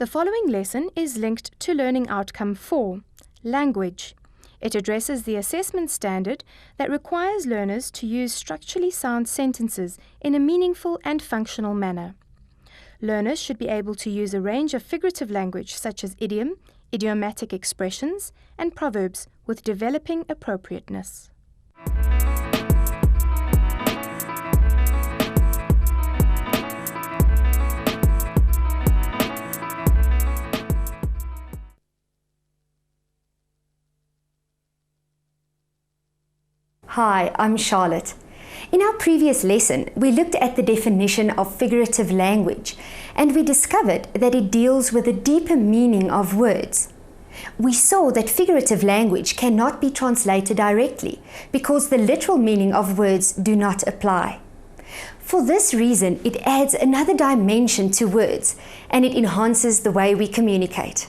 The following lesson is linked to Learning Outcome 4, Language. It addresses the assessment standard that requires learners to use structurally sound sentences in a meaningful and functional manner. Learners should be able to use a range of figurative language such as idiom, idiomatic expressions, and proverbs with developing appropriateness. Hi, I'm Charlotte. In our previous lesson, we looked at the definition of figurative language, and we discovered that it deals with the deeper meaning of words. We saw that figurative language cannot be translated directly because the literal meaning of words do not apply. For this reason, it adds another dimension to words, and it enhances the way we communicate.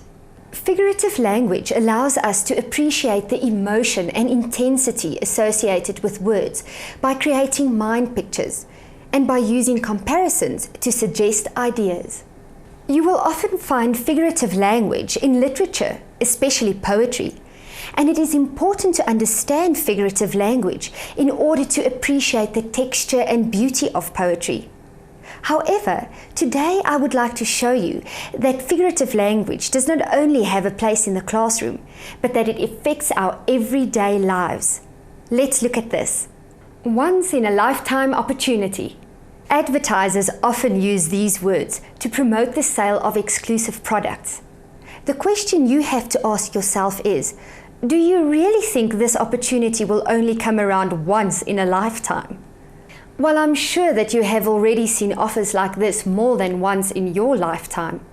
Figurative language allows us to appreciate the emotion and intensity associated with words by creating mind pictures and by using comparisons to suggest ideas. You will often find figurative language in literature, especially poetry, and it is important to understand figurative language in order to appreciate the texture and beauty of poetry. However, today I would like to show you that figurative language does not only have a place in the classroom, but that it affects our everyday lives. Let's look at this. Once in a lifetime opportunity. Advertisers often use these words to promote the sale of exclusive products. The question you have to ask yourself is, do you really think this opportunity will only come around once in a lifetime? Well, I'm sure that you have already seen offers like this more than once in your lifetime.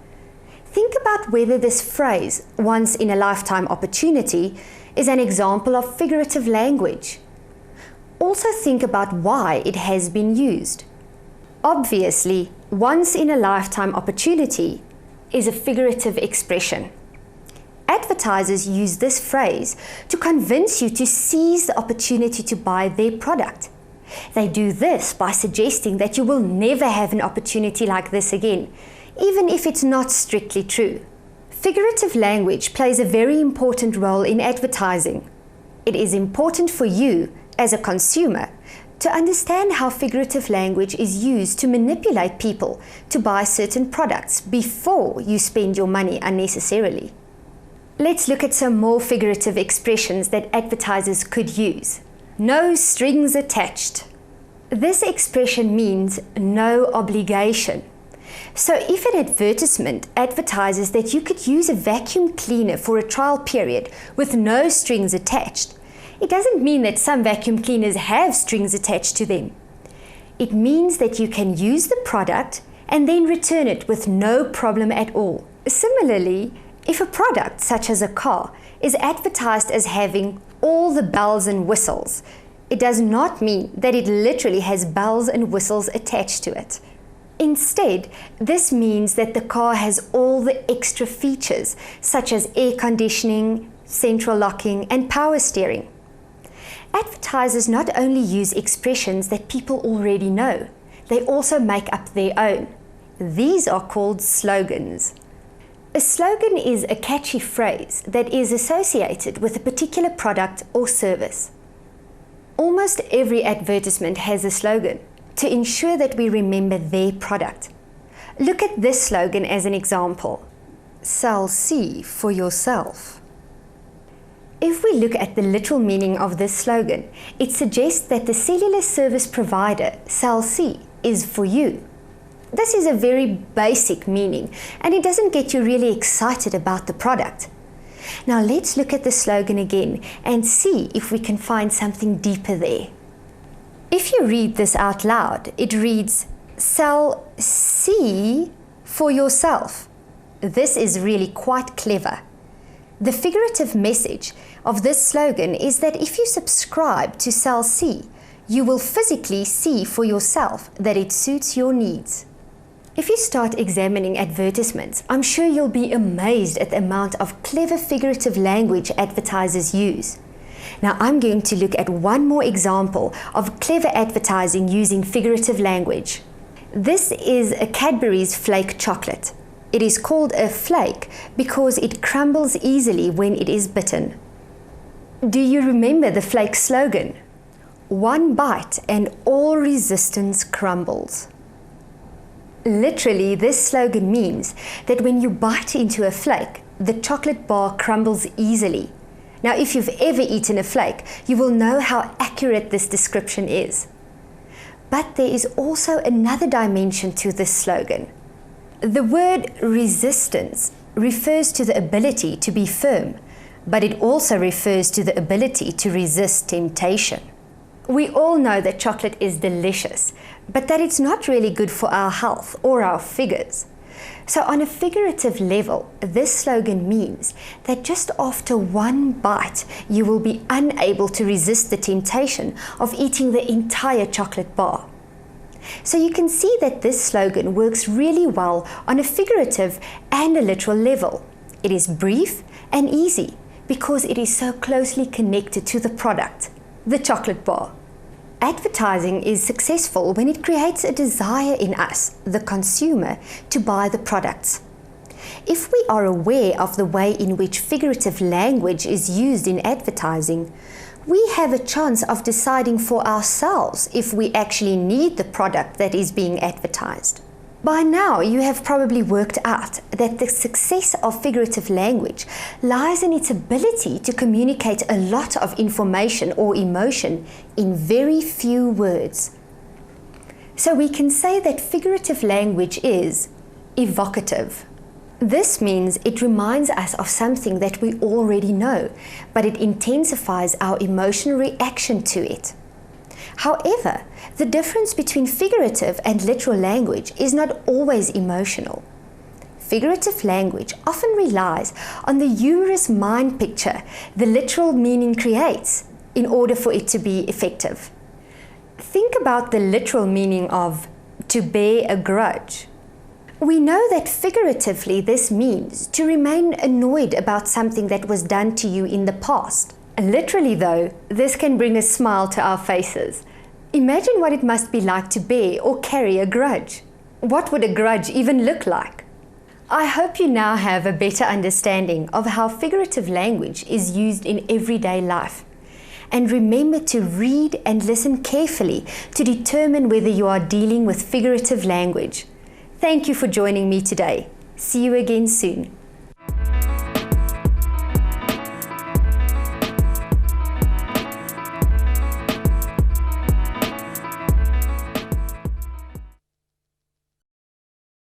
Think about whether this phrase, once in a lifetime opportunity, is an example of figurative language. Also think about why it has been used. Obviously, once in a lifetime opportunity is a figurative expression. Advertisers use this phrase to convince you to seize the opportunity to buy their product. They do this by suggesting that you will never have an opportunity like this again, even if it's not strictly true. Figurative language plays a very important role in advertising. It is important for you, as a consumer, to understand how figurative language is used to manipulate people to buy certain products before you spend your money unnecessarily. Let's look at some more figurative expressions that advertisers could use. No strings attached. This expression means no obligation. So if an advertisement advertises that you could use a vacuum cleaner for a trial period with no strings attached, it doesn't mean that some vacuum cleaners have strings attached to them. It means that you can use the product and then return it with no problem at all. Similarly, if a product such as a car is advertised as having all the bells and whistles, it does not mean that it literally has bells and whistles attached to it. Instead, this means that the car has all the extra features such as air conditioning, central locking, and power steering. Advertisers not only use expressions that people already know, they also make up their own. These are called slogans. A slogan is a catchy phrase that is associated with a particular product or service. Almost every advertisement has a slogan to ensure that we remember their product. Look at this slogan as an example. Sell C for yourself. If we look at the literal meaning of this slogan, it suggests that the cellular service provider, Cell C, is for you. This is a very basic meaning, and it doesn't get you really excited about the product. Now let's look at the slogan again and see if we can find something deeper there. If you read this out loud, it reads, Sell C for yourself. This is really quite clever. The figurative message of this slogan is that if you subscribe to Cell C, you will physically see for yourself that it suits your needs. If you start examining advertisements, I'm sure you'll be amazed at the amount of clever figurative language advertisers use. Now I'm going to look at one more example of clever advertising using figurative language. This is a Cadbury's Flake chocolate. It is called a flake because it crumbles easily when it is bitten. Do you remember the flake slogan? One bite and all resistance crumbles. Literally, this slogan means that when you bite into a flake, the chocolate bar crumbles easily. Now, if you've ever eaten a flake, you will know how accurate this description is. But there is also another dimension to this slogan. The word resistance refers to the ability to be firm, but it also refers to the ability to resist temptation. We all know that chocolate is delicious, but that it's not really good for our health or our figures. So on a figurative level, this slogan means that just after one bite, you will be unable to resist the temptation of eating the entire chocolate bar. So you can see that this slogan works really well on a figurative and a literal level. It is brief and easy because it is so closely connected to the product, the chocolate bar. Advertising is successful when it creates a desire in us, the consumer, to buy the products. If we are aware of the way in which figurative language is used in advertising, we have a chance of deciding for ourselves if we actually need the product that is being advertised. By now, you have probably worked out that the success of figurative language lies in its ability to communicate a lot of information or emotion in very few words. So we can say that figurative language is evocative. This means it reminds us of something that we already know, but it intensifies our emotional reaction to it. However, the difference between figurative and literal language is not always emotional. Figurative language often relies on the humorous mind picture the literal meaning creates in order for it to be effective. Think about the literal meaning of to bear a grudge. We know that figuratively this means to remain annoyed about something that was done to you in the past. Literally though, this can bring a smile to our faces. Imagine what it must be like to bear or carry a grudge. What would a grudge even look like? I hope you now have a better understanding of how figurative language is used in everyday life. And remember to read and listen carefully to determine whether you are dealing with figurative language. Thank you for joining me today. See you again soon.